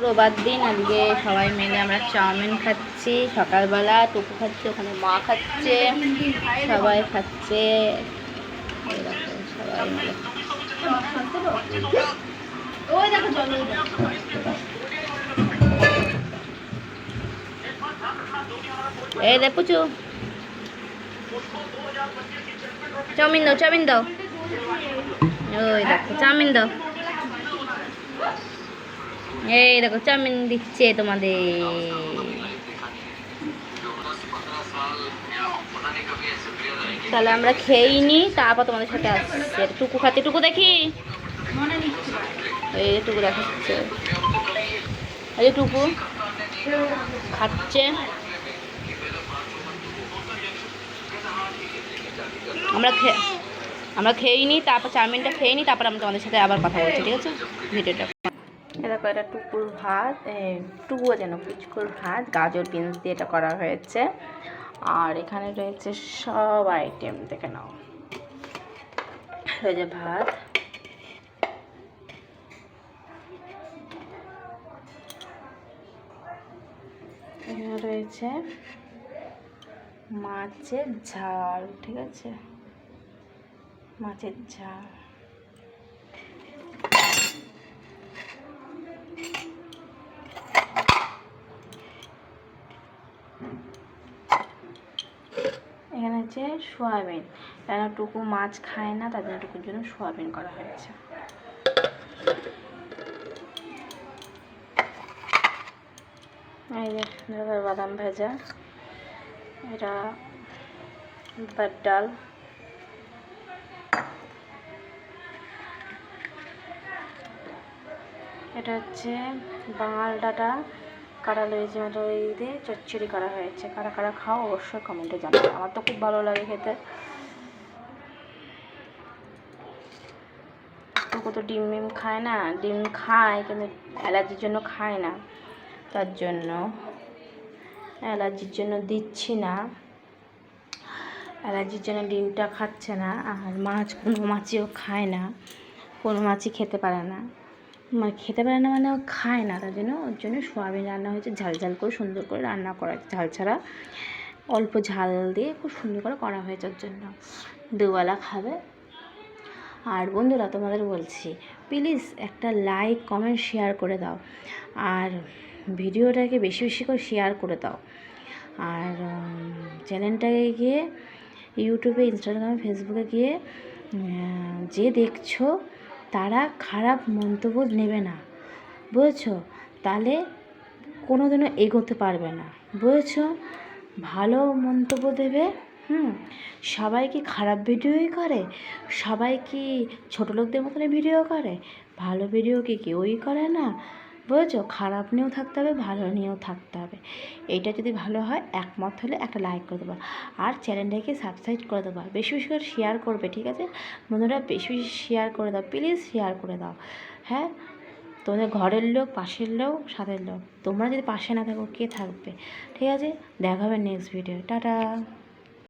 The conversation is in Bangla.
রোববার দিন আজকে সবাই মিলে আমরা চাউমিন খাচ্ছি। সকালবেলা টুকু খাচ্ছে, ওখানে মা খাচ্ছে, সবাই খাচ্ছে। সবাই মিলে এই রে পুচু, চাউমিন দাও, চাউমিন দাও। ওই দেখো চাউমিন দাও। এই দেখো চাউমিন দিচ্ছে তোমাদের। তাহলে আমরা খেয়েই নি, তারপর তোমাদের সাথে আসছে। টুকু খাচ্ছে, টুকু দেখি, এই টুকু দেখাচ্ছে, এই টুকু খাচ্ছে। আমরা খেয়েই নি, তারপর চাউমিনটা খেয়ে নিই, তারপর আমি তোমাদের সাথে আবার কথা বলছি, ঠিক আছে? ভিডিওটা দেখো, এটা টুকুর ভাত, টুকুও যেন পুচকুর ভাত, গাজর বিনস দিয়ে এটা করা হয়েছে। আর এখানে রয়েছে সব আইটেম, দেখে নাও। রয়েছে ভাত, এখানে রয়েছে মাছের ঝাল, ঠিক আছে, মাছের ঝাল। এখানে হচ্ছে সোয়াবিন, কেন টুকু মাছ খায় না, তার জন্য টুকুর জন্য সোয়াবিন করা হয়েছে। এই যে বাদাম ভাজা, এটা ভাত ডাল, এটা হচ্ছে বাঙাল ডাটা কাটা লেগেছে, ওই দিয়ে চচ্চড়ি করা হয়েছে। কারা কারা খাও অবশ্যই কমেন্টে জানাবে, আমার তো খুব ভালো লাগে খেতে। টুকু তো ডিম খায় না, ডিম খায় কিন্তু অ্যালার্জির জন্য খায় না, তার জন্য অ্যালার্জির জন্য দিচ্ছি না, অ্যালার্জির জন্য ডিমটা খাচ্ছে না। আর মাছ, কোনো মাছও খায় না, কোনো মাছই খেতে পারে না, খেতে পারে না মানে ও খায় না, তার জন্য ওর জন্য সোয়াবিন রান্না হয়েছে। ঝাল ঝাল করে সুন্দর করে রান্না করা, ঝাল ছাড়া অল্প ঝাল দিয়ে খুব সুন্দর করে করা হয়েছে, ওর জন্য দুবেলা খাবে। আর বন্ধুরা, তোমাদের বলছি, প্লিজ একটা লাইক কমেন্ট শেয়ার করে দাও, আর ভিডিওটাকে বেশি বেশি করে শেয়ার করে দাও। আর চ্যানেলটাকে গিয়ে ইউটিউবে, ইনস্টাগ্রামে, ফেসবুকে গিয়ে যে দেখছো তারা খারাপ মন্তব্য নেবে না, বুঝেছো? তাহলে কোনো দিনও এগোতে পারবে না, বুঝেছো? ভালো মন্তব্য দেবে। সবাই কি খারাপ ভিডিওই করে? সবাই কি ছোটো লোকদের মতন ভিডিও করে? ভালো ভিডিও কি কেউই করে না, বুঝেছো? খারাপ নিয়েও থাকতে হবে, ভালো নিয়েও থাকতে হবে। এইটা যদি ভালো হয়, একমত হলে একটা লাইক করে দেবো, আর চ্যানেলটাকে সাবস্ক্রাইব করে দেবো, বেশি বেশি করে শেয়ার করবে, ঠিক আছে বন্ধুরা? বেশি বেশি শেয়ার করে দাও, প্লিজ শেয়ার করে দাও। হ্যাঁ, তোমাদের ঘরের লোক, পাশের লোক, সাথের লোক, তোমরা যদি পাশে না থাকো কে থাকবে? ঠিক আছে, দেখা হবে নেক্সট ভিডিও। টাটা।